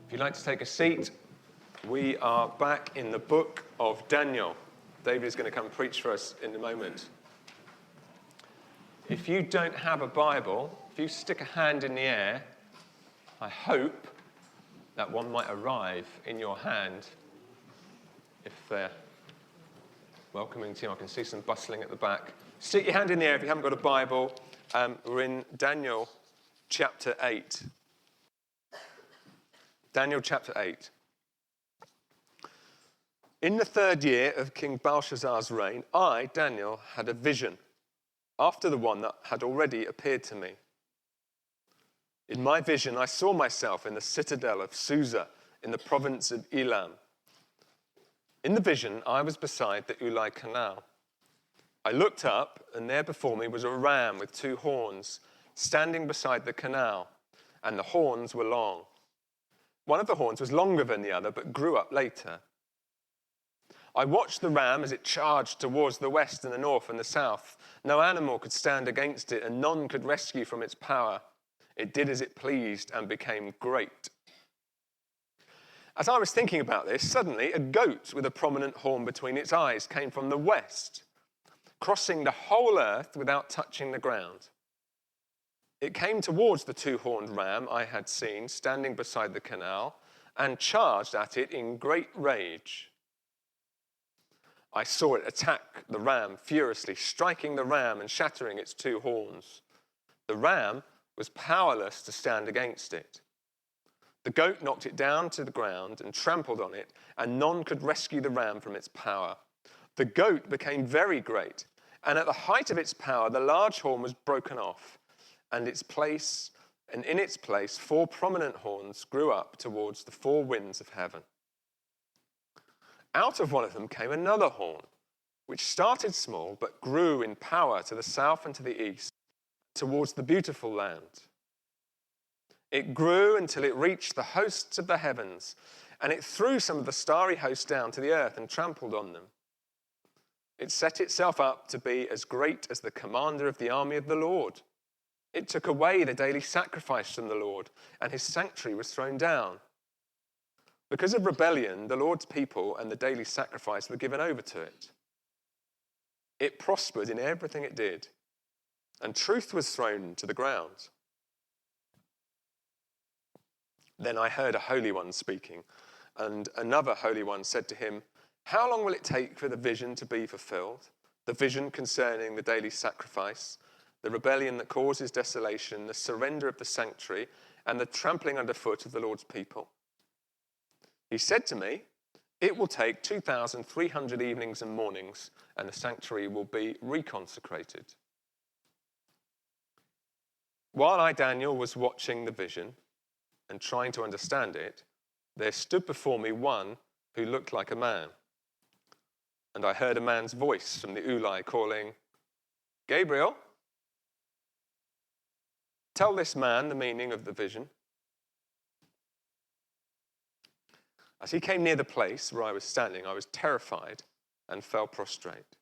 If you'd like to take a seat, we are back in the book of Daniel. David is going to come and preach for us in a moment. If you don't have a Bible, if you stick a hand in the air, I hope that one might arrive in your hand. If they're welcoming to you, I can see some bustling at the back. Stick your hand in the air if you haven't got a Bible. We're in Daniel chapter 8. Daniel chapter 8. In the third year of King Belshazzar's reign, I, Daniel, had a vision after the one that had already appeared to me. In my vision, I saw myself in the citadel of Susa in the province of Elam. In the vision, I was beside the Ulai Canal. I looked up, and there before me was a ram with two horns standing beside the canal, and the horns were long. One of the horns was longer than the other, but grew up later. I watched the ram as it charged towards the west and the north and the south. No animal could stand against it, and none could rescue from its power. It did as it pleased and became great. As I was thinking about this, suddenly a goat with a prominent horn between its eyes came from the west, crossing the whole earth without touching the ground. It came towards the two-horned ram I had seen standing beside the canal and charged at it in great rage. I saw it attack the ram furiously, striking the ram and shattering its two horns. The ram was powerless to stand against it. The goat knocked it down to the ground and trampled on it, and none could rescue the ram from its power. The goat became very great, and at the height of its power, the large horn was broken off, and in its place, four prominent horns grew up towards the four winds of heaven. Out of one of them came another horn, which started small but grew in power to the south and to the east, towards the beautiful land. It grew until it reached the hosts of the heavens, and it threw some of the starry hosts down to the earth and trampled on them. It set itself up to be as great as the commander of the army of the Lord. It took away the daily sacrifice from the Lord, and his sanctuary was thrown down. Because of rebellion, the Lord's people and the daily sacrifice were given over to it. It prospered in everything it did, and truth was thrown to the ground. Then I heard a holy one speaking, and another holy one said to him, "How long will it take for the vision to be fulfilled? The vision concerning the daily sacrifice, the rebellion that causes desolation, the surrender of the sanctuary, and the trampling underfoot of the Lord's people?" He said to me, "It will take 2,300 evenings and mornings, and the sanctuary will be reconsecrated." While I, Daniel, was watching the vision and trying to understand it, there stood before me one who looked like a man. And I heard a man's voice from the Ulai calling, "Gabriel, tell this man the meaning of the vision." As he came near the place where I was standing, I was terrified and fell prostrate.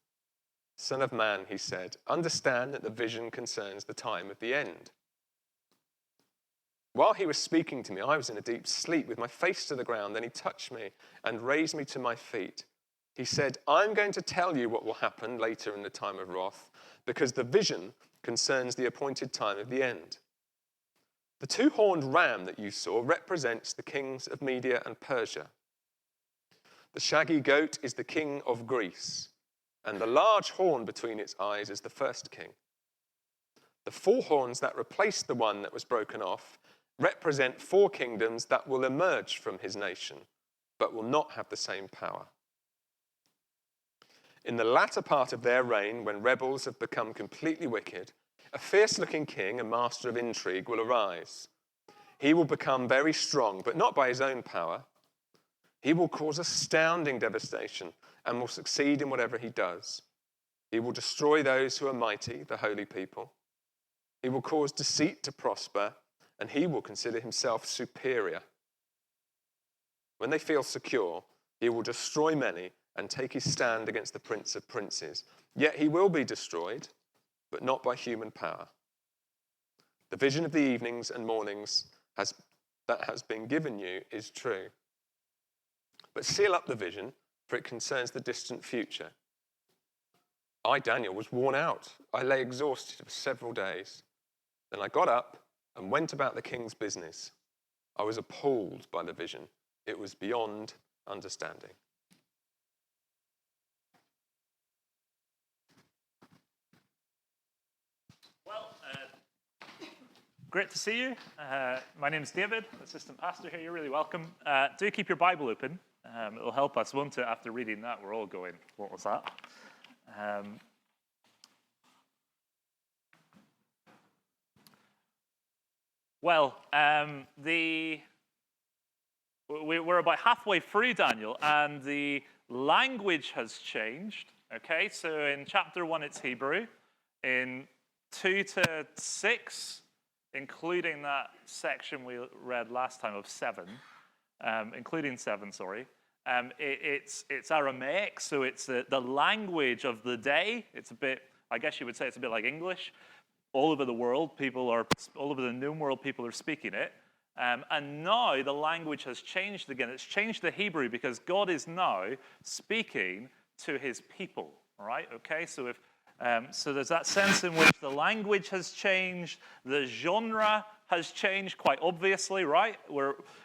"Son of man," he said, "understand that the vision concerns the time of the end." While he was speaking to me, I was in a deep sleep with my face to the ground. Then he touched me and raised me to my feet. He said, "I'm going to tell you what will happen later in the time of wrath, because the vision concerns the appointed time of the end. The two-horned ram that you saw represents the kings of Media and Persia. The shaggy goat is the king of Greece, and the large horn between its eyes is the first king. The four horns that replaced the one that was broken off represent four kingdoms that will emerge from his nation, but will not have the same power. In the latter part of their reign, when rebels have become completely wicked, a fierce-looking king, a master of intrigue, will arise. He will become very strong, but not by his own power. He will cause astounding devastation and will succeed in whatever he does. He will destroy those who are mighty, the holy people. He will cause deceit to prosper, and he will consider himself superior. When they feel secure, he will destroy many and take his stand against the prince of princes. Yet he will be destroyed, but not by human power. The vision of the evenings and mornings has that has been given you is true. But seal up the vision, for it concerns the distant future. I, Daniel, was worn out. I lay exhausted for several days. Then I got up and went about the king's business. I was appalled by the vision. It was beyond understanding. Well, great to see you. My name is David, assistant pastor here. You're really welcome. Do keep your Bible open. It'll help us, won't it? After reading that, we're all going, what was that? We're about halfway through Daniel, and the language has changed. Okay, so in chapter 1, it's Hebrew. In 2 to 6, including that section we read last time of 7, including 7, sorry, it's Aramaic, so it's the language of the day. It's a bit, I guess you would say it's a bit like English. All over the world, all over the known world, people are speaking it. And now the language has changed again. It's changed to Hebrew because God is now speaking to his people, all right? Okay, so so there's that sense in which the language has changed, the genre has changed quite obviously, right?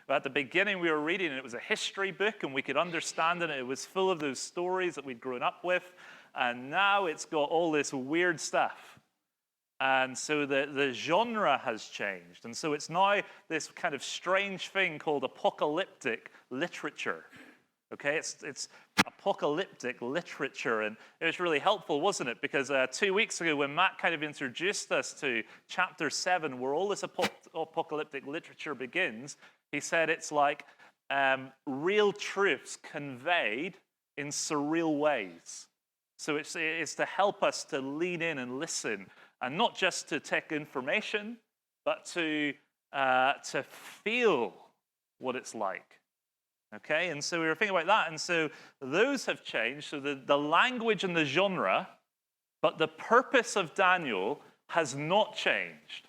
At the beginning we were reading, and it was a history book, and we could understand it. It was full of those stories that we'd grown up with, and now it's got all this weird stuff. And so the genre has changed. And so it's now this kind of strange thing called apocalyptic literature. Okay, it's apocalyptic literature. And it was really helpful, wasn't it? Because 2 weeks ago, when Matt kind of introduced us to chapter 7, where all this apocalyptic literature begins, he said it's like real truths conveyed in surreal ways. So it's to help us to lean in and listen, and not just to take information, but to feel what it's like. Okay, and so we were thinking about that, and so those have changed. So the language and the genre, but the purpose of Daniel has not changed.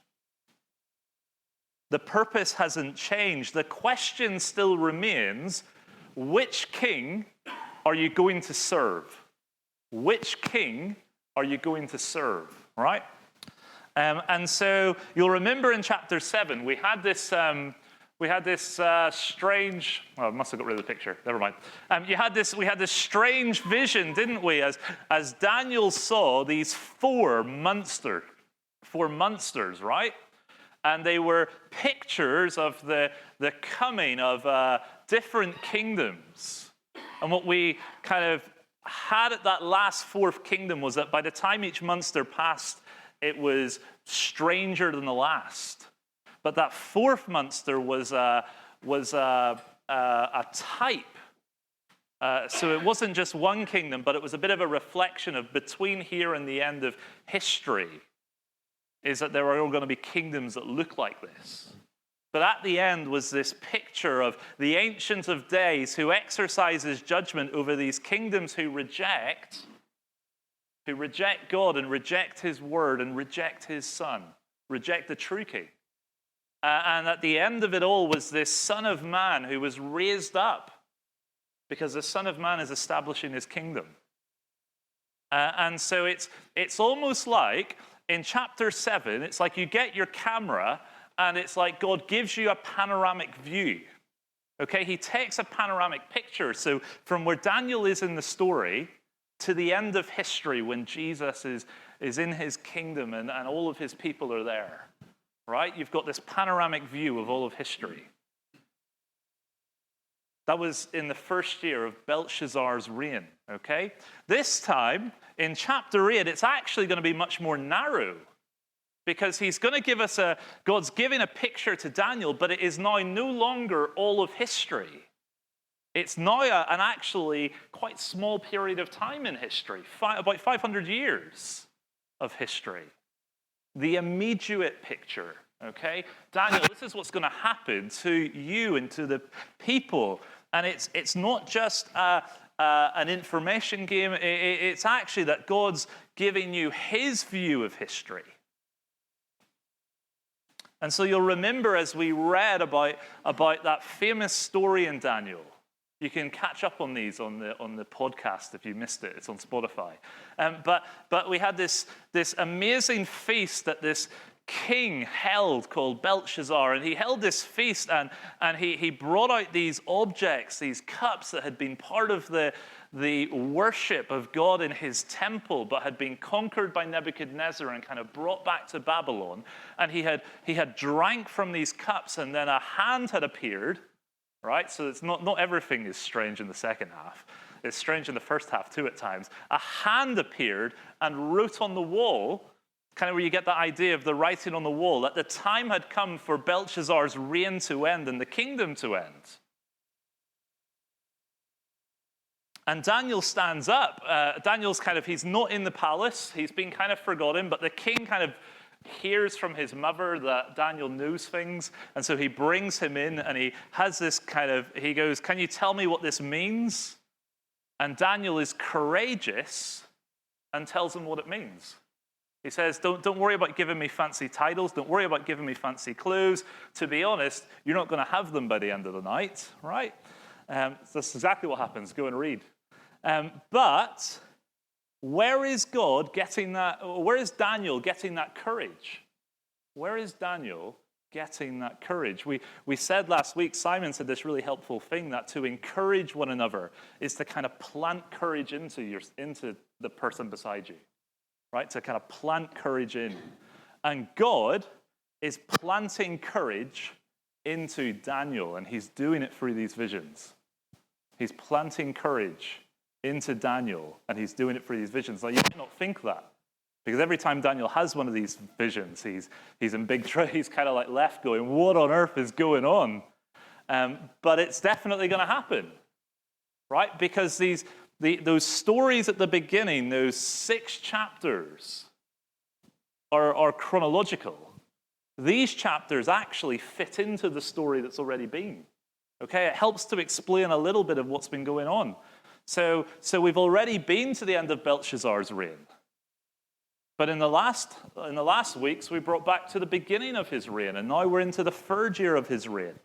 The purpose hasn't changed. The question still remains, which king are you going to serve? Which king are you going to serve, right? And so you'll remember in chapter 7, we had this strange. Oh, I must have got rid of the picture. Never mind. We had this strange vision, didn't we? As Daniel saw these four monsters, right? And they were pictures of the coming of different kingdoms. And what we kind of had at that last fourth kingdom was that by the time each monster passed, it was stranger than the last. But that fourth monster was a type. So it wasn't just one kingdom, but it was a bit of a reflection of between here and the end of history, is that there are all going to be kingdoms that look like this. But at the end was this picture of the Ancient of Days who exercises judgment over these kingdoms who reject God and reject his word and reject his son, reject the true king. And at the end of it all was this Son of Man who was raised up because the Son of Man is establishing his kingdom. And so it's almost like in chapter 7, it's like you get your camera and it's like God gives you a panoramic view. Okay, he takes a panoramic picture. So from where Daniel is in the story to the end of history when Jesus is in his kingdom and all of his people are there, right? You've got this panoramic view of all of history. That was in the first year of Belshazzar's reign, okay? This time, in chapter 8, it's actually going to be much more narrow because he's going to give us God's giving a picture to Daniel, but it is now no longer all of history. It's now an actually quite small period of time in history, about 500 years of history. The immediate picture, okay? Daniel, this is what's going to happen to you and to the people. And it's not just an information game. It's actually that God's giving you his view of history. And so you'll remember as we read about that famous story in Daniel. You can catch up on these on the podcast if you missed it. It's on Spotify. But we had this amazing feast that this king held called Belshazzar, and he held this feast, and he brought out these objects, these cups that had been part of the worship of God in his temple, but had been conquered by Nebuchadnezzar and kind of brought back to Babylon. And he had drank from these cups, and then a hand had appeared. Right? So it's not everything is strange in the second half. It's strange in the first half too at times. A hand appeared and wrote on the wall, kind of where you get the idea of the writing on the wall, that the time had come for Belshazzar's reign to end and the kingdom to end. And Daniel stands up. Daniel's he's not in the palace. He's been kind of forgotten, but the king kind of hears from his mother that Daniel knows things, and so he brings him in, and he has this he goes, "Can you tell me what this means?" And Daniel is courageous and tells him what it means. He says, don't worry about giving me fancy titles, don't worry about giving me fancy clues. To be honest, you're not going to have them by the end of the night, right? That's exactly what happens. Go and read. But where is God getting that? Where is Daniel getting that courage? Where is Daniel getting that courage? We said last week, Simon said this really helpful thing, that to encourage one another is to kind of plant courage into the person beside you, right? To kind of plant courage in. And God is planting courage into Daniel, and he's doing it through these visions. He's planting courage into Daniel, and he's doing it through these visions. Now, you might not think that, because every time Daniel has one of these visions, he's in big trouble. He's kind of like left going, what on earth is going on? But it's definitely going to happen, right? Because those stories at the beginning, those 6 chapters, are chronological. These chapters actually fit into the story that's already been. Okay, it helps to explain a little bit of what's been going on. So we've already been to the end of Belshazzar's reign. But in the last weeks, we brought back to the beginning of his reign, and now we're into the 3rd year of his reign.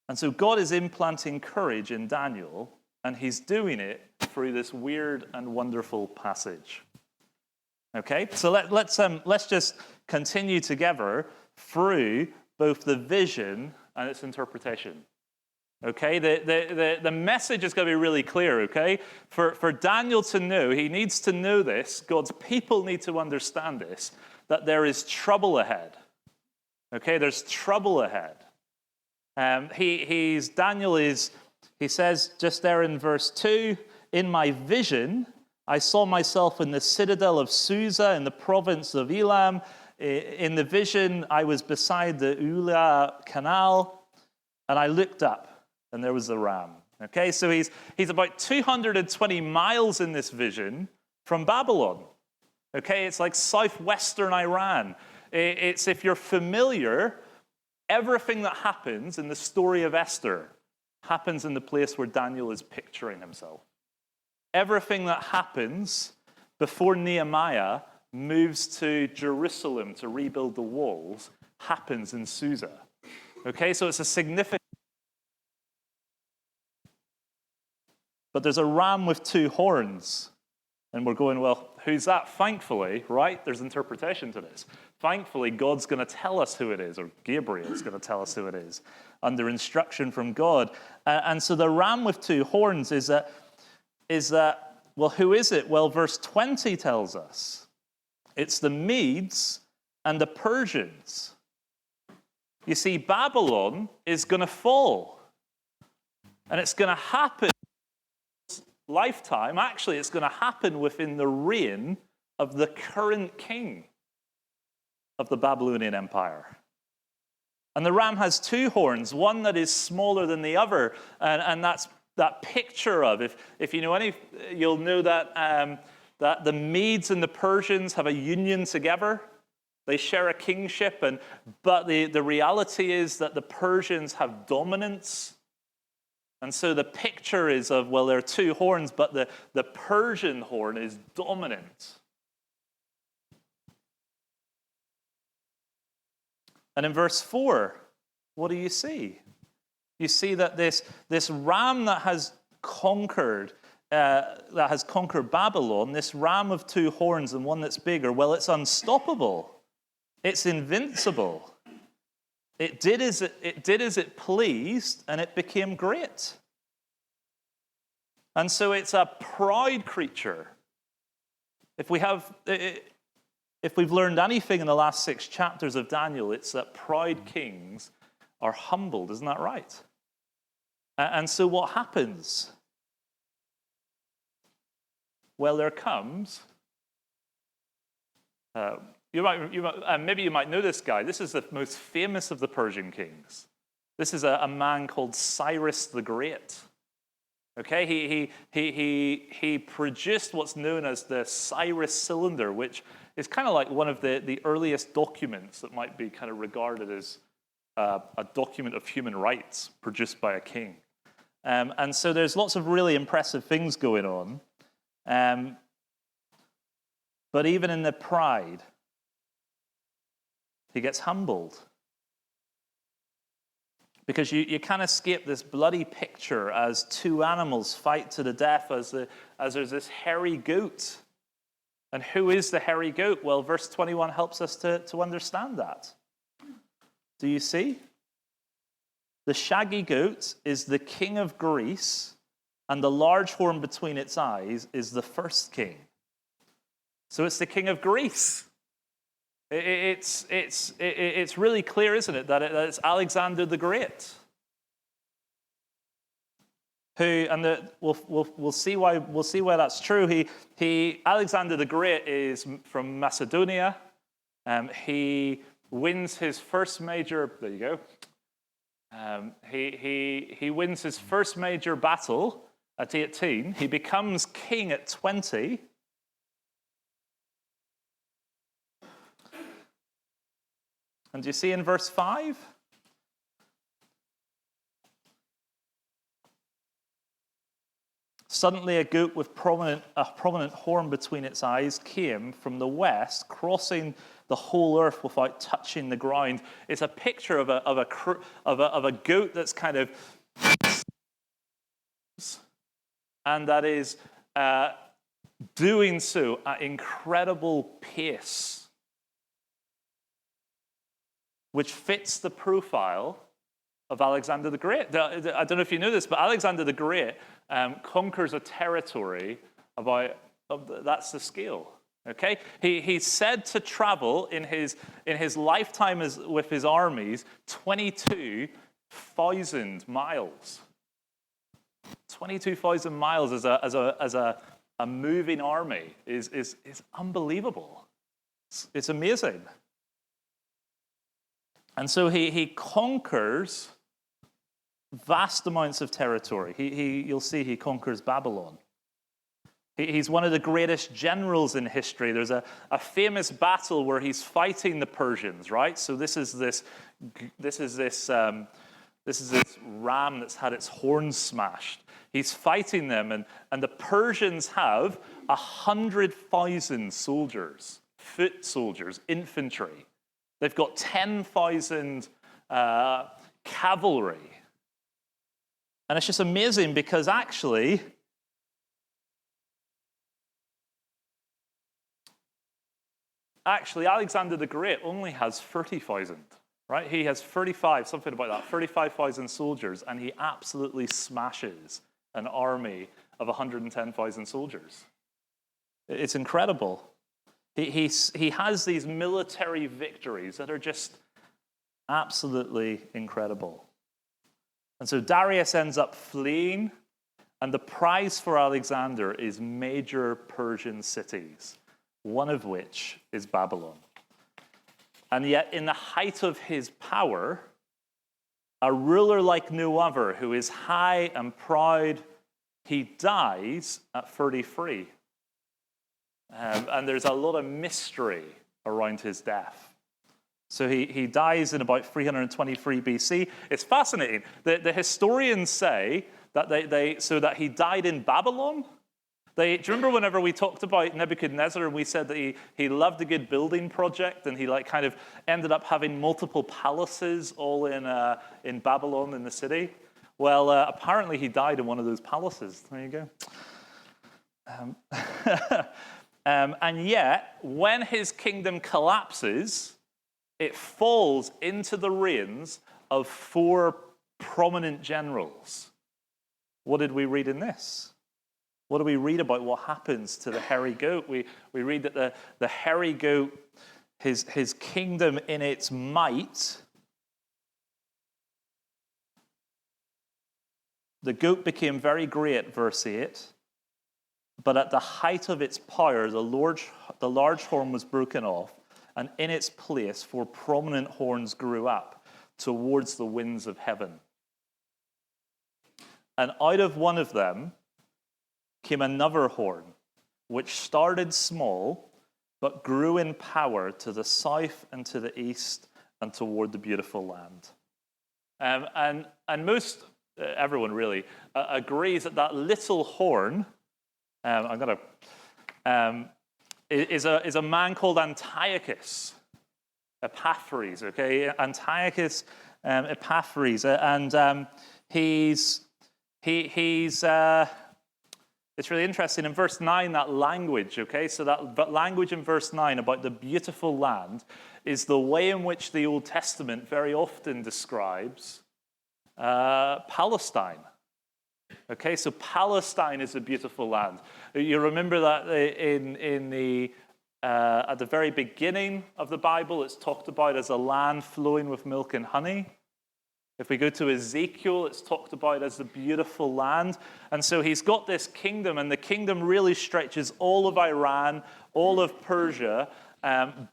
And so God is implanting courage in Daniel, and he's doing it through this weird and wonderful passage. Okay, so let's just continue together through both the vision and its interpretation. Okay, the message is going to be really clear, okay? For Daniel to know, he needs to know this, God's people need to understand this, that there is trouble ahead. Okay, there's trouble ahead. He says just there in verse 2, in my vision, I saw myself in the citadel of Susa in the province of Elam. In the vision, I was beside the Ula Canal, and I looked up, and there was the ram. Okay, so he's about 220 miles in this vision from Babylon. Okay, it's like southwestern Iran. It's, if you're familiar, everything that happens in the story of Esther happens in the place where Daniel is picturing himself. Everything that happens before Nehemiah moves to Jerusalem to rebuild the walls happens in Susa. Okay, so it's a significant. But there's a ram with 2 horns. And we're going, well, who's that? Thankfully, right? There's interpretation to this. Thankfully, God's going to tell us who it is, or Gabriel's going to tell us who it is, under instruction from God. And so the ram with 2 horns is that, well, who is it? Well, verse 20 tells us. It's the Medes and the Persians. You see, Babylon is going to fall. And it's going to happen in his lifetime. Actually, it's going to happen within the reign of the current king of the Babylonian Empire. And the ram has 2 horns, one that is smaller than the other. And that's that picture of, if you know any, you'll know that that the Medes and the Persians have a union together. They share a kingship, but the reality is that the Persians have dominance. And so the picture is of, well, there are 2 horns, but the Persian horn is dominant. And in verse 4, what do you see? You see that this ram that has conquered Babylon, this ram of two horns and one that's bigger, well, it's unstoppable. It's invincible. It did as it pleased, and it became great. And so it's a proud creature. If we've learned anything in the last 6 chapters of Daniel, it's that proud kings are humbled. Isn't that right? And so what happens? Well, there comes. Maybe you might know this guy. This is the most famous of the Persian kings. This is a man called Cyrus the Great. Okay, he produced what's known as the Cyrus cylinder, which is kind of like one of the earliest documents that might be kind of regarded as a document of human rights produced by a king. And so there's lots of really impressive things going on. But even in the pride, he gets humbled. Because you can't escape this bloody picture as 2 animals fight to the death as there's this hairy goat. And who is the hairy goat? Well, verse 21 helps us to understand that. Do you see? The shaggy goat is the king of Greece, and the large horn between its eyes is the first king. So it's the king of Greece. It's really clear, isn't it, that it's Alexander the Great. We'll see why that's true. Alexander the Great is from Macedonia. He wins his first major. There you go. He wins his first major battle at 18. He becomes king at 20. And do you see in verse 5? Suddenly a goat with a prominent horn between its eyes came from the west, crossing the whole earth without touching the ground. It's a picture of a goat that's kind of, and that is doing so at incredible pace, which fits the profile of Alexander the Great. I don't know if you know this, but Alexander the Great conquers a territory that's the scale. Okay, he's said to travel in his lifetime with his armies 22,000 miles. 22,000 miles as a moving army is unbelievable. It's amazing. And so he conquers vast amounts of territory. You'll see he conquers Babylon. He's one of the greatest generals in history. There's a famous battle where he's fighting the Persians, right? So this is this ram that's had its horns smashed. He's fighting them, and the Persians have 100,000 soldiers, foot soldiers, infantry. They've got 10,000 cavalry. And it's just amazing because actually, Alexander the Great only has 30,000, right? He has 35,000 soldiers, and he absolutely smashes an army of 110,000 soldiers. It's incredible. He has these military victories that are just absolutely incredible. And so Darius ends up fleeing, and the prize for Alexander is major Persian cities, one of which is Babylon. And yet, in the height of his power, a ruler like no other, who is high and proud, he dies at 33. And there's a lot of mystery around his death. So he dies in about 323 BC. It's fascinating. The historians say that that he died in Babylon, Do you remember whenever we talked about Nebuchadnezzar and we said that he loved a good building project and he kind of ended up having multiple palaces all in Babylon in the city? Well, apparently he died in one of those palaces. There you go. And yet, when his kingdom collapses, it falls into the reigns of 4 prominent generals. What did we read in this? What do we read about what happens to the hairy goat? We read that the hairy goat, his kingdom in its might, the goat became very great, verse 8, but at the height of its power, the large horn was broken off, and in its place 4 prominent horns grew up towards the winds of heaven. And out of one of them came another horn, which started small, but grew in power to the south and to the east and toward the beautiful land. And most, everyone really, agrees that that little horn, is a man called Antiochus Epiphanes, okay? Antiochus Epiphanes, and he's it's really interesting. In verse 9, that language, okay? So that language in verse 9 about the beautiful land is the way in which the Old Testament very often describes Palestine. Okay, so Palestine is a beautiful land. You remember that in the at the very beginning of the Bible, it's talked about as a land flowing with milk and honey. If we go to Ezekiel, it's talked about as the beautiful land. And so he's got this kingdom, and the kingdom really stretches all of Iran, all of Persia,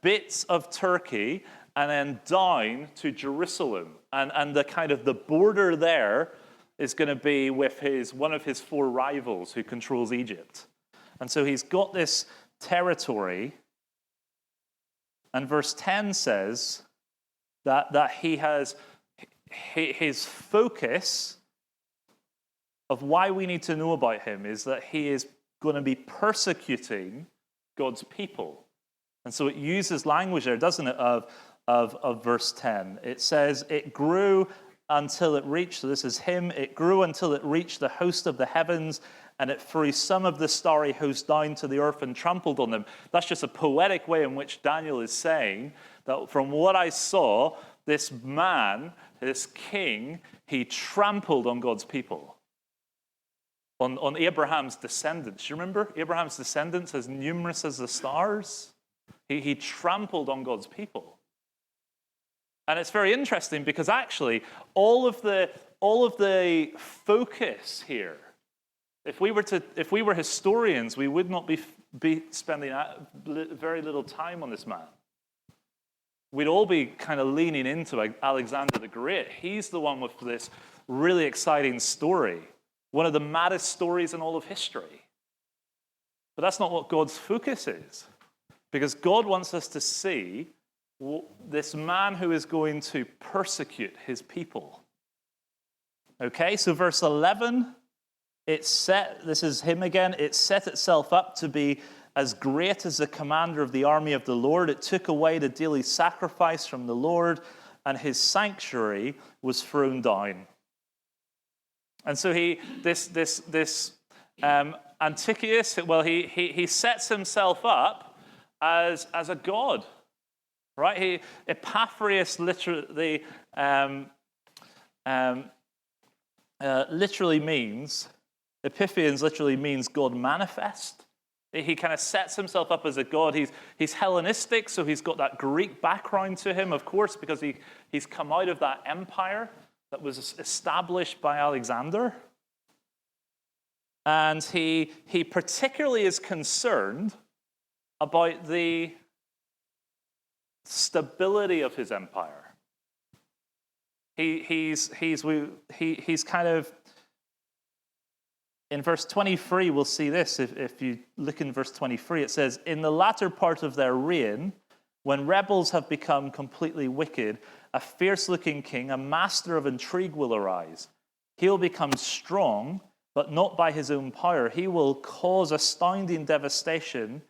bits of Turkey, and then down to Jerusalem. And the kind of the border there is going to be with one of his 4 rivals who controls Egypt. And so he's got this territory. And verse 10 says that he has his focus of why we need to know about him is that he is going to be persecuting God's people. And so it uses language there, doesn't it, of verse 10. It says, it grew until it reached, so this is him, it grew until it reached the host of the heavens, and it threw some of the starry host down to the earth and trampled on them. That's just a poetic way in which Daniel is saying that from what I saw, this man, this king, he trampled on God's people, on Abraham's descendants. You remember? Abraham's descendants as numerous as the stars. He trampled on God's people. And it's very interesting because actually all of the focus here, if we were historians, we would not be spending very little time on this man. We'd all be kind of leaning into Alexander the Great. He's the one with this really exciting story, one of the maddest stories in all of history. But that's not what God's focus is, because God wants us to see this man who is going to persecute his people. Okay, so verse 11, this is him again, it set itself up to be as great as the commander of the army of the Lord. It took away the daily sacrifice from the Lord, and his sanctuary was thrown down. And so Antiochus, well, he sets himself up as a god, right? Epiphanes literally means God manifest. He kind of sets himself up as a god. He's Hellenistic, so he's got that Greek background to him, of course, because he's come out of that empire that was established by Alexander. And he particularly is concerned about the stability of his empire. He's kind of, in verse 23, we'll see this. If you look in verse 23, it says, in the latter part of their reign, when rebels have become completely wicked, a fierce-looking king, a master of intrigue will arise. He'll become strong but not by his own power. He will cause astounding devastation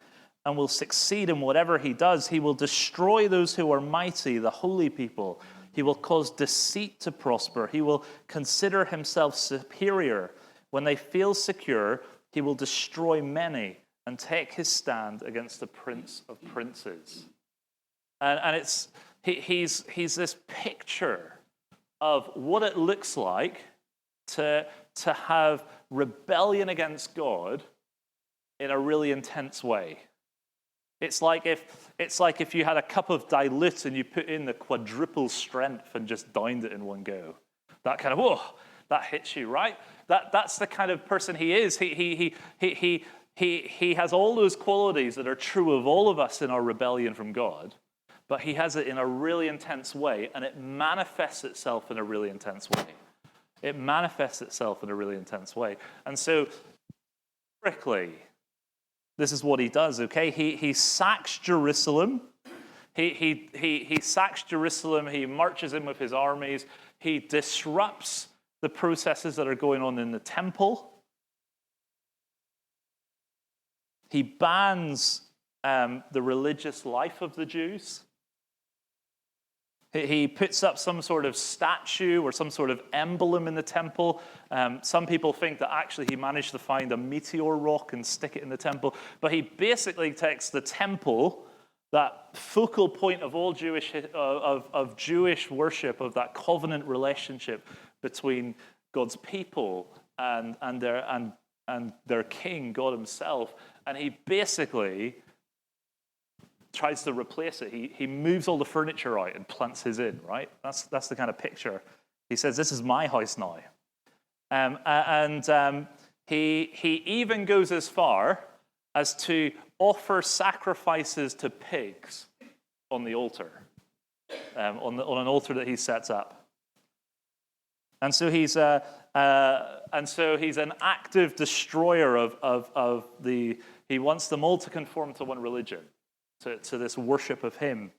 and will succeed in whatever he does. He will destroy those who are mighty, the holy people. He will cause deceit to prosper. He will consider himself superior. When they feel secure, he will destroy many and take his stand against the prince of princes. And he's this picture of what it looks like to have rebellion against God in a really intense way. It's like if you had a cup of dilute and you put in the quadruple strength and just downed it in one go. That kind of, whoa, that hits you, right? That's the kind of person he is. He has all those qualities that are true of all of us in our rebellion from God, but he has it in a really intense way, and it manifests itself in a really intense way. It manifests itself in a really intense way. And so, historically, this is what he does, okay? He sacks Jerusalem. He sacks Jerusalem. He marches in with his armies. He disrupts the processes that are going on in the temple. He bans the religious life of the Jews. He puts up some sort of statue or some sort of emblem in the temple. Some people think that actually he managed to find a meteor rock and stick it in the temple. But he basically takes the temple, that focal point of all Jewish Jewish worship, of that covenant relationship between God's people and their king, God himself, and he basically tries to replace it. He moves all the furniture out and plants his in, right? That's the kind of picture. He says, this is my house now. He even goes as far as to offer sacrifices to pigs on the altar, on an altar that he sets up. And so he's an active destroyer of the. He wants them all to conform to one religion, to this worship of him.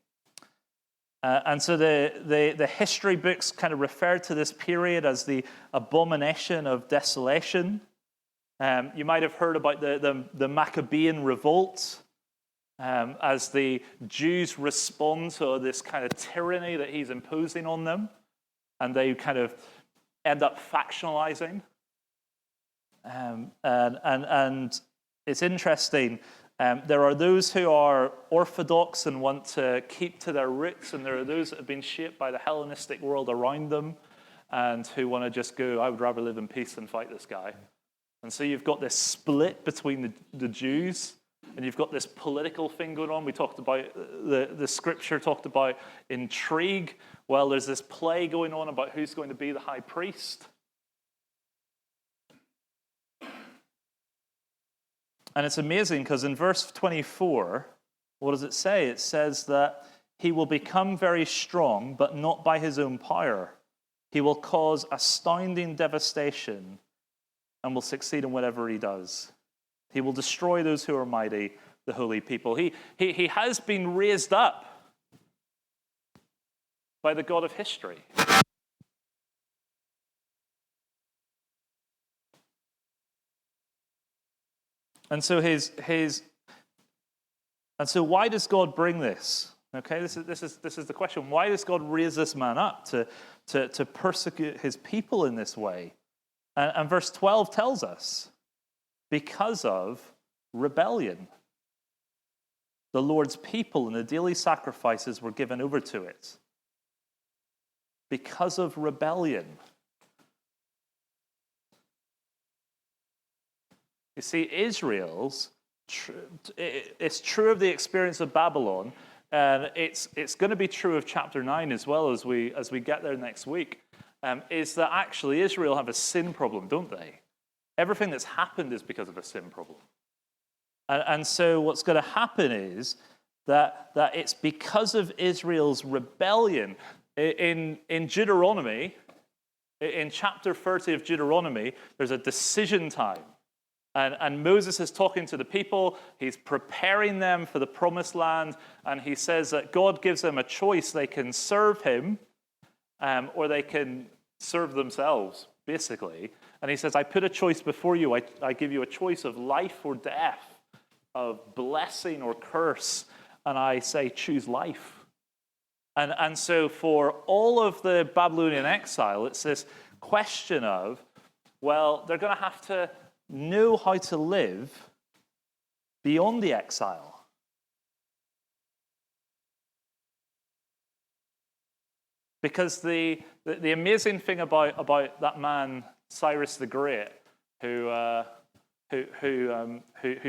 And so the history books kind of refer to this period as the abomination of desolation. You might have heard about the Maccabean revolt, as the Jews respond to this kind of tyranny that he's imposing on them, and they kind of end up factionalizing. And it's interesting. There are those who are orthodox and want to keep to their roots, and there are those that have been shaped by the Hellenistic world around them and who want to just go, I would rather live in peace than fight this guy. And so you've got this split between the Jews, and you've got this political thing going on. We talked about, the scripture talked about intrigue. Well, there's this play going on about who's going to be the high priest. And it's amazing because in verse 24, what does it say? It says that he will become very strong, but not by his own power. He will cause astounding devastation and will succeed in whatever he does. He will destroy those who are mighty, the holy people. He has been raised up by the God of history. And so why does God bring this? Okay, this is the question. Why does God raise this man up to persecute his people in this way? And verse 12 tells us, because of rebellion. The Lord's people and the daily sacrifices were given over to it. Because of rebellion. You see, it's true of the experience of Babylon, and it's going to be true of chapter 9 as well as we get there next week, is that actually Israel have a sin problem, don't they? Everything that's happened is because of a sin problem. And so what's going to happen is that it's because of Israel's rebellion. In Deuteronomy, in chapter 30 of Deuteronomy, there's a decision time. And Moses is talking to the people. He's preparing them for the promised land. And he says that God gives them a choice. They can serve him or they can serve themselves. basically. And he says, I put a choice before you. I give you a choice of life or death, of blessing or curse. And I say, choose life. And so for all of the Babylonian exile, it's this question of, well, they're going to have to know how to live beyond the exile. Because the amazing thing about that man, Cyrus the Great, who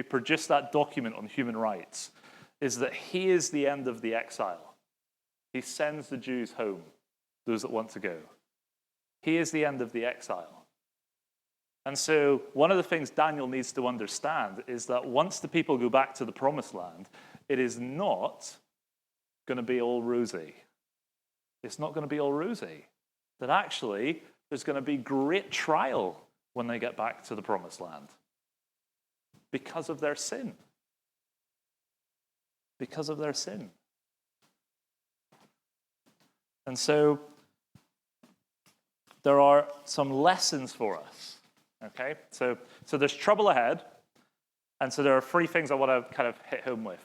produced that document on human rights, is that he is the end of the exile. He sends the Jews home, those that want to go. He is the end of the exile. And so one of the things Daniel needs to understand is that once the people go back to the promised land, it is not going to be all rosy. It's not going to be all rosy. That actually, there's going to be great trial when they get back to the promised land because of their sin. Because of their sin. And so there are some lessons for us, okay? So there's trouble ahead, and so there are three things I want to kind of hit home with.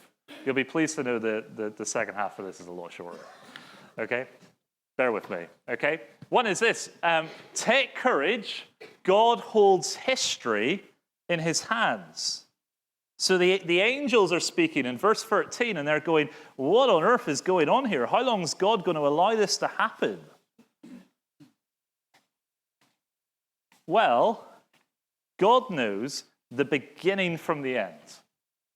You'll be pleased to know that the second half of this is a lot shorter, okay? Bear with me, okay? One is this, take courage, God holds history in his hands. So the angels are speaking in verse 13, and they're going, what on earth is going on here? How long is God going to allow this to happen? Well, God knows the beginning from the end.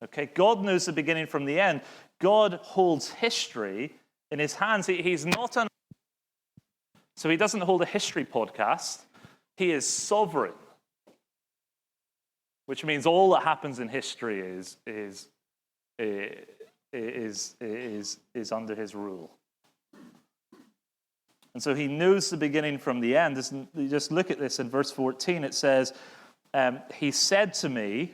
Okay, God knows the beginning from the end. God holds history in his hands. He's not an... So he doesn't hold a history podcast. He is sovereign. Which means all that happens in history is under his rule. And so he knows the beginning from the end. Just look at this in verse 14. It says, he said to me,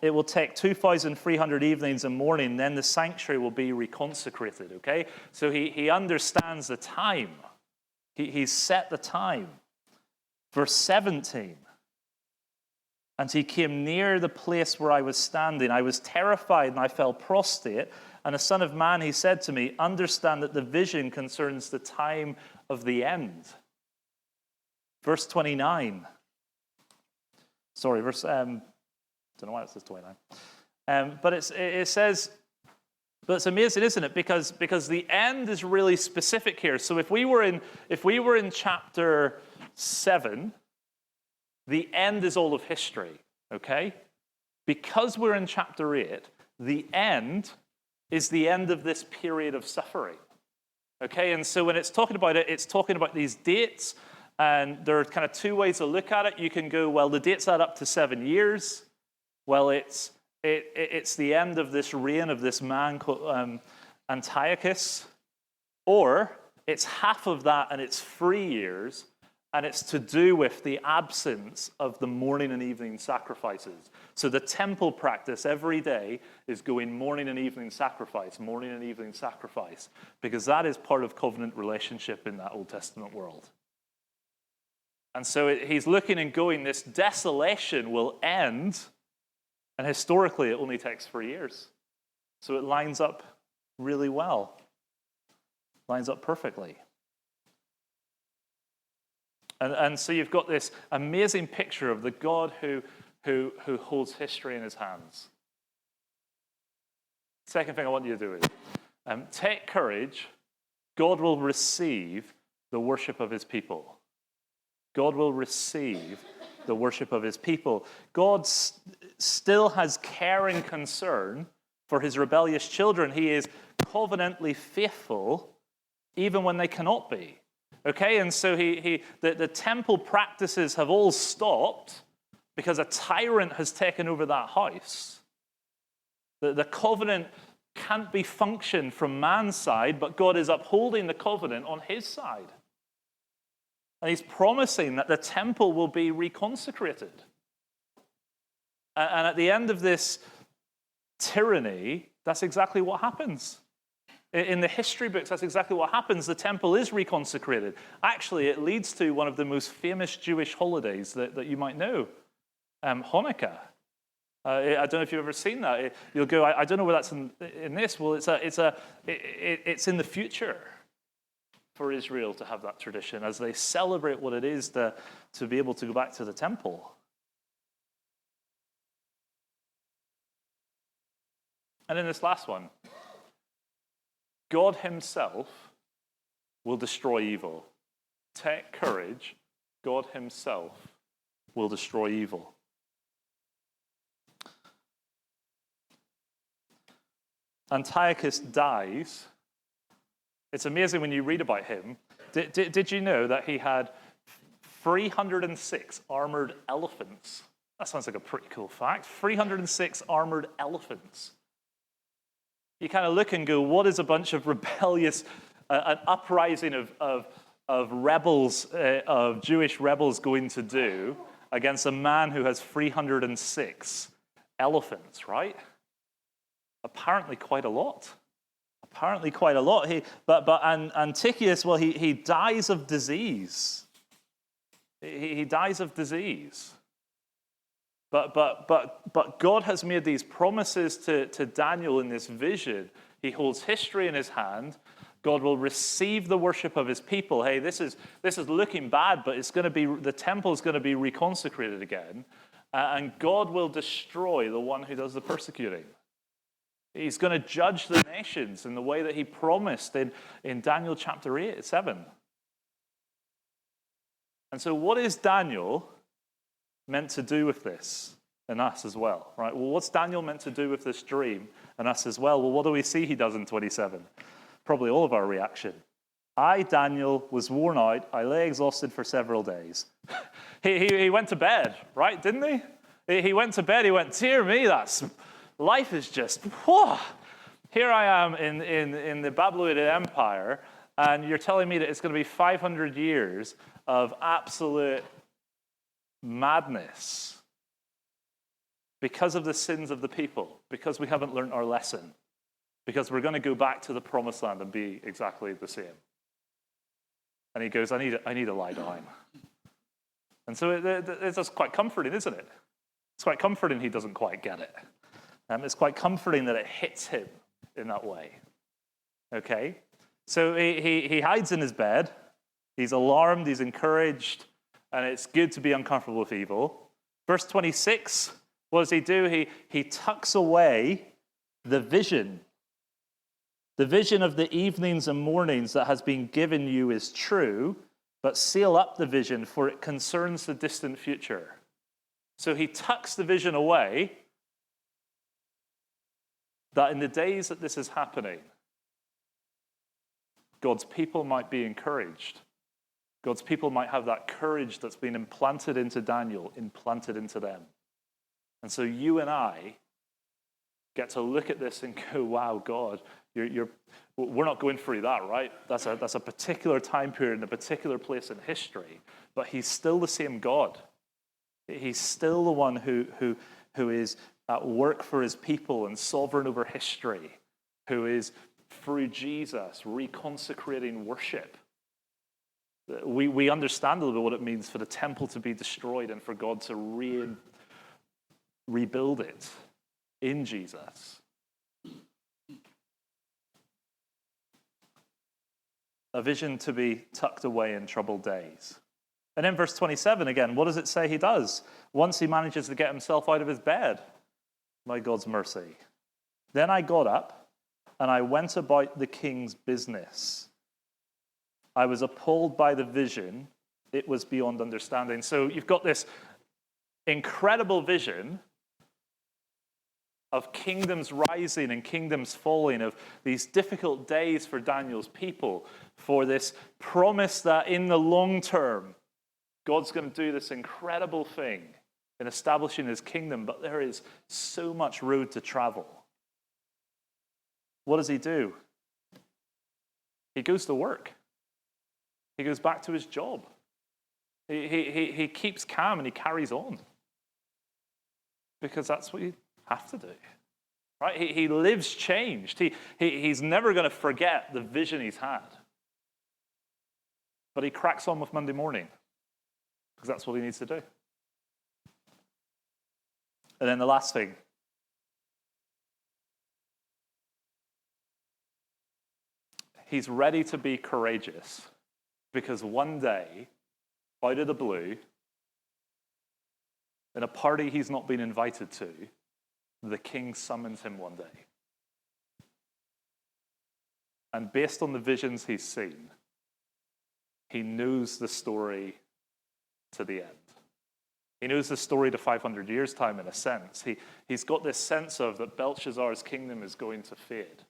it will take 2,300 evenings and morning, then the sanctuary will be reconsecrated, okay? So he understands the time. He's set the time. Verse 17. And he came near the place where I was standing. I was terrified and I fell prostrate. And a son of man, he said to me, understand that the vision concerns the time of the end. Verse 29. Sorry, don't know why it says 29. But it says, but it's amazing, isn't it? Because the end is really specific here. So if we were in chapter 7, the end is all of history, okay? Because we're in chapter 8, the end is the end of this period of suffering, okay? And so when it's talking about it, it's talking about these dates, and there are kind of two ways to look at it. You can go, well, the dates add up to 7 years. Well, it's the end of this reign of this man called Antiochus, or it's half of that, and it's 3 years. And it's to do with the absence of the morning and evening sacrifices. So the temple practice every day is going morning and evening sacrifice, because that is part of covenant relationship in that Old Testament world. And so he's looking and going, this desolation will end, and historically it only takes 3 years. So it lines up really well, lines up perfectly. And so you've got this amazing picture of the God who holds history in his hands. Second thing I want you to do is take courage. God will receive the worship of his people. God will receive the worship of his people. God still has care and concern for his rebellious children. He is covenantly faithful even when they cannot be. Okay, and so the temple practices have all stopped because a tyrant has taken over that house. The covenant can't be functioned from man's side, but God is upholding the covenant on his side. And he's promising that the temple will be reconsecrated. And at the end of this tyranny, that's exactly what happens. In the history books, that's exactly what happens. The temple is reconsecrated. Actually, it leads to one of the most famous Jewish holidays that you might know, Hanukkah. I don't know if you've ever seen that. You'll go, I don't know where that's in this. Well, it's in the future for Israel to have that tradition as they celebrate what it is to be able to go back to the temple. And in this last one, God himself will destroy evil. Take courage. God himself will destroy evil. Antiochus dies. It's amazing when you read about him. Did you know that he had 306 armored elephants? That sounds like a pretty cool fact. 306 armored elephants. You kind of look and go, what is a bunch of rebellious, an uprising of rebels, of Jewish rebels going to do against a man who has 306 elephants, right? Apparently quite a lot. But Antiochus, well, he dies of disease. He dies of disease. But God has made these promises to Daniel in this vision. He holds history in his hand. God will receive the worship of his people. Hey, this is looking bad, but the temple is going to be reconsecrated again, and God will destroy the one who does the persecuting. He's going to judge the nations in the way that he promised in Daniel chapter 7. And so what is Daniel meant to do with this and us as well, right? Well, what's Daniel meant to do with this dream and us as well? Well, what do we see he does in 27? Probably all of our reaction. I, Daniel, was worn out. I lay exhausted for several days. He went to bed, right? Didn't he? He went to bed. He went, dear me, life is just, whoa. Here I am in the Babylonian Empire, and you're telling me that it's going to be 500 years of absolute madness because of the sins of the people, because we haven't learned our lesson, because we're going to go back to the promised land and be exactly the same. And he goes, I need to lie down. And so it's quite comforting, isn't it? It's quite comforting he doesn't quite get it. It's quite comforting that it hits him in that way. Okay? So he hides in his bed. He's alarmed. He's encouraged. And it's good to be uncomfortable with evil. Verse 26, what does he do? He tucks away the vision. The vision of the evenings and mornings that has been given you is true, but seal up the vision, for it concerns the distant future. So he tucks the vision away, that in the days that this is happening, God's people might be encouraged. God's people might have that courage that's been implanted into Daniel, implanted into them. And so you and I get to look at this and go, wow, God, we're not going through that, right? That's a particular time period in a particular place in history, but he's still the same God. He's still the one who is at work for his people and sovereign over history, who is, through Jesus, reconsecrating worship. We understand a little bit what it means for the temple to be destroyed and for God to rebuild it in Jesus. A vision to be tucked away in troubled days. And in verse 27 again, what does it say he does? Once he manages to get himself out of his bed, by God's mercy. Then I got up and I went about the king's business. I was appalled by the vision. It was beyond understanding. So you've got this incredible vision of kingdoms rising and kingdoms falling, of these difficult days for Daniel's people, for this promise that in the long term, God's going to do this incredible thing in establishing his kingdom, but there is so much road to travel. What does he do? He goes to work. He goes back to his job. He keeps calm and he carries on. Because that's what you have to do. right? He lives changed. He's never going to forget the vision he's had. But he cracks on with Monday morning because that's what he needs to do. And then the last thing. He's ready to be courageous because one day, out of the blue, in a party he's not been invited to, the king summons him one day. And based on the visions he's seen, he knows the story to the end. He knows the story to 500 years' time, in a sense. He's got this sense of that Belshazzar's kingdom is going to fade.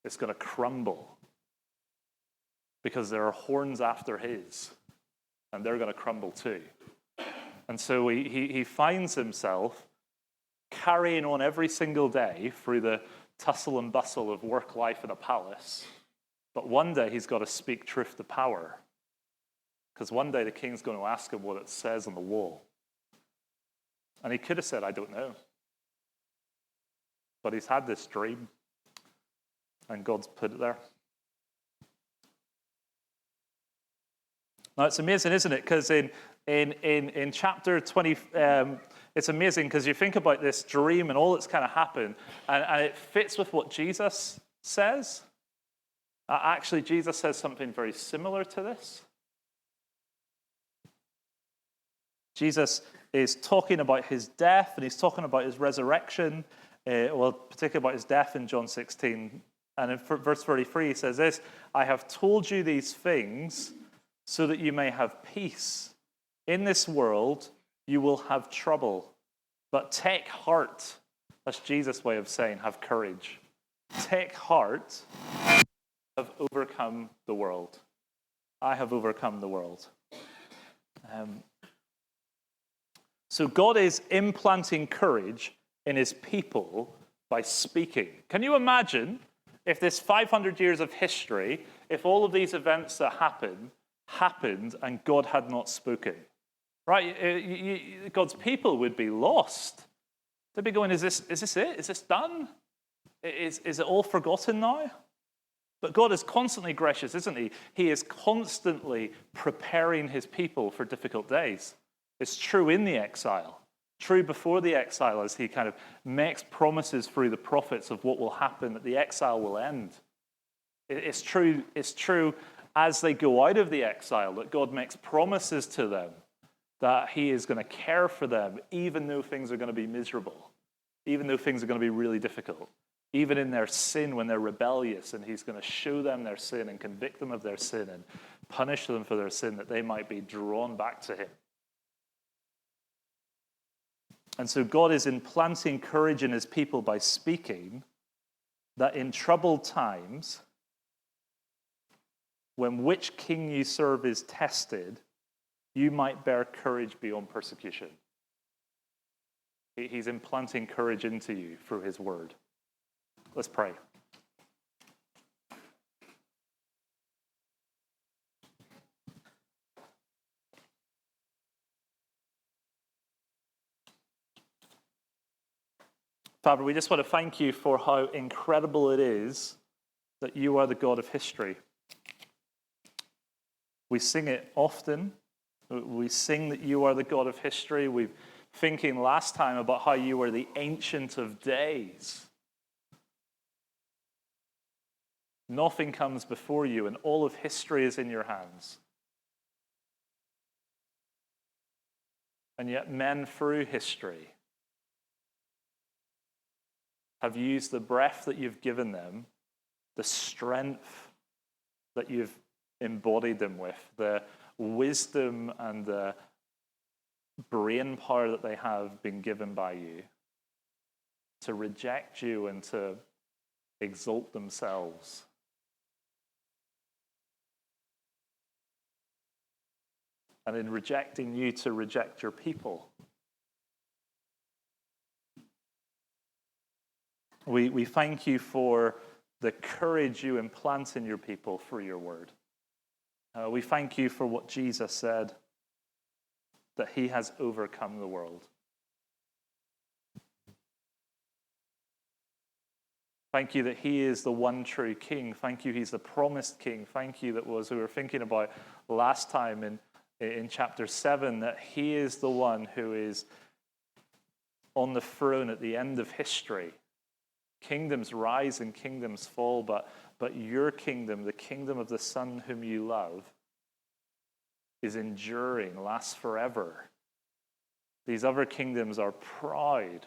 It's going to crumble because there are horns after his, and they're going to crumble too. And so he finds himself carrying on every single day through the tussle and bustle of work life in a palace. But one day he's got to speak truth to power. Because one day the king's going to ask him what it says on the wall. And he could have said, I don't know. But he's had this dream. And God's put it there. Now it's amazing, isn't it? Because in chapter 20, it's amazing because you think about this dream and all that's kind of happened, and it fits with what Jesus says. Actually, Jesus says something very similar to this. Jesus is talking about his death, and he's talking about his resurrection, particularly about his death in John 16. And in verse 33, he says this, I have told you these things so that you may have peace. In this world, you will have trouble. But take heart. That's Jesus' way of saying have courage. Take heart. I have overcome the world. I have overcome the world. So God is implanting courage in his people by speaking. Can you imagine if this 500 years of history, if all of these events that happened and God had not spoken? Right? God's people would be lost. They'd be going, is this it? Is this done? Is it all forgotten now? But God is constantly gracious, isn't he? He is constantly preparing his people for difficult days. It's true in the exile, true before the exile, as he kind of makes promises through the prophets of what will happen, that the exile will end. It's true as they go out of the exile, that God makes promises to them that he is going to care for them, even though things are going to be miserable, even though things are going to be really difficult, even in their sin when they're rebellious, and he's going to show them their sin and convict them of their sin and punish them for their sin, that they might be drawn back to him. And so God is implanting courage in his people by speaking, that in troubled times, when which king you serve is tested, you might bear courage beyond persecution. He's implanting courage into you through his word. Let's pray. Father, we just want to thank you for how incredible it is that you are the God of history. We sing it often. We sing that you are the God of history. We've thinking last time about how you were the Ancient of Days. Nothing comes before you, and all of history is in your hands. And yet men through history have used the breath that you've given them, the strength that you've embodied them with, the wisdom and the brain power that they have been given by you, to reject you and to exalt themselves. And in rejecting you, to reject your people. We thank you for the courage you implant in your people through your word. We thank you for what Jesus said, that he has overcome the world. Thank you that he is the one true king. Thank you he's the promised king. Thank you that was we were thinking about last time in chapter 7, that he is the one who is on the throne at the end of history. Kingdoms rise and kingdoms fall, but your kingdom, the kingdom of the Son whom you love, is enduring, lasts forever. These other kingdoms are proud.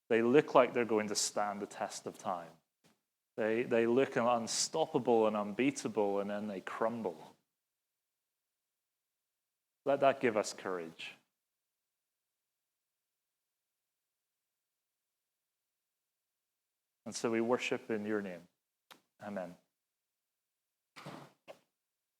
They look like they're going to stand the test of time. They look unstoppable and unbeatable, and then they crumble. Let that give us courage. And so we worship in your name. Amen.